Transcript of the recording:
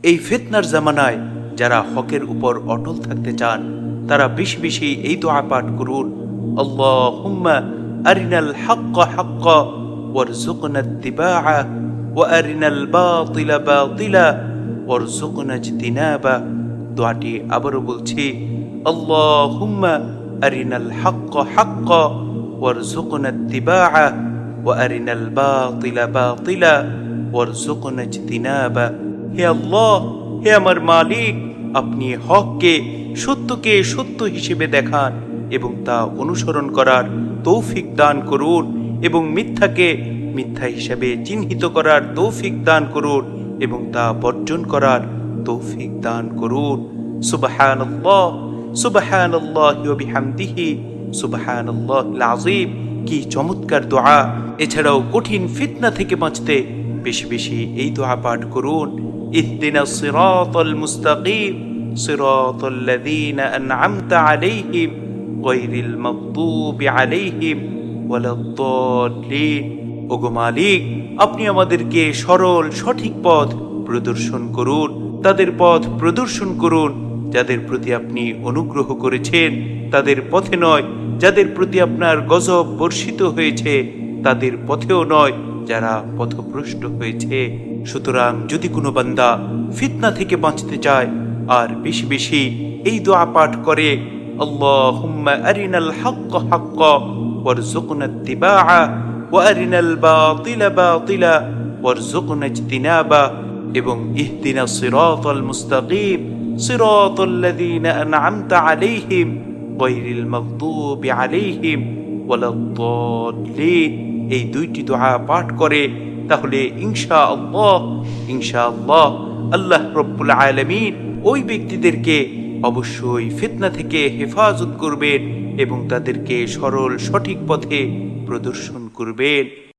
এই ফিতনার জামানায় যারা হকের উপর অটল থাকতে চান তারা বেশি বেশি এই দোয়া পাঠ করুন, আল্লাহুম্মা আরিনাল হাক্কা হাক্কা ওয়ারযুকনা ইত্তিবাআ ওয়া আরিনাল বাতিলা বাতিলা ওয়ারযুকনা ইজতিনাবা। দোয়াটি আবারও বলছি, আল্লাহুম্মা আরিনাল হাক্কা হাক্কা ওয়ারযুকনা ইত্তিবাআ ওয়া আরিনাল বাতিলা বাতিলা ওয়ারযুকনা ইজতিনাবা। হে আল্লাহ, হে আমার মালিক, আপনি হককে সত্যকে সত্য হিসেবে দেখান এবং তা অনুসরণ করার তৌফিক দান করুন এবং মিথ্যাকে মিথ্যা হিসেবে চিহ্নিত করার তৌফিক দান করুন এবং তা বর্জন করার তৌফিক দান করুন। সুবহানাল্লাহ, সুবহানাল্লাহি ওয়া বিহামদিহি, সুবহানাল্লাহিল আযীম। কি চমৎকার দোয়া! এছাড়াও কঠিন ফিতনা থেকে বাঁচতে বেশি বেশি এই দোয়া পাঠ করুন, ইহদিনাস সিরাতাল মুস্তাকিম সিরাতাল লাযীনা আন'আমতা আলাইহিম গায়রিল মাগদুবি আলাইহিম ওয়ালাদ-দাল্লিন। ওগো মালিক, আপনি আমাদেরকে সরল সঠিক পথ প্রদর্শন করুন, তাদের পথ প্রদর্শন করুন যাদের প্রতি আপনি অনুগ্রহ করেছেন, তাদের পথে নয় যাদের প্রতি আপনার গজব বর্ষিত হয়েছে, তাদের পথেও নয় যারা পথভ্রষ্ট হয়েছে। সুতরাং যদি কোনো বান্দা ফিতনা থেকে বাঁচতে চায় আর বেশি বেশি এই দোয়া পাঠ করে, আল্লাহুম্মা আরিনাল হাক্কা হাক্কা ওয়ারযুকনা ইত্তিবাআ ওয়া আরিনাল বাতিলা বাতিলা ওয়ারযুকনা ইজতিনাবা এবং ইহদিনাস সিরাতাল মুস্তাকিম সিরাতাল লাযীনা আন'আমতা আলাইহিম গায়রিল মাগদুবি আলাইহিম ওয়ালাদ-দাল্লিন, এই দুইটি দোয়া পাঠ করে, তাহলে ইনশাআল্লাহ আল্লাহ রাব্বুল আলামিন ওই ব্যক্তিদেরকে অবশ্যই ফিতনা থেকে হেফাজত করবেন এবং তাদেরকে সরল সঠিক পথে প্রদর্শন করবেন।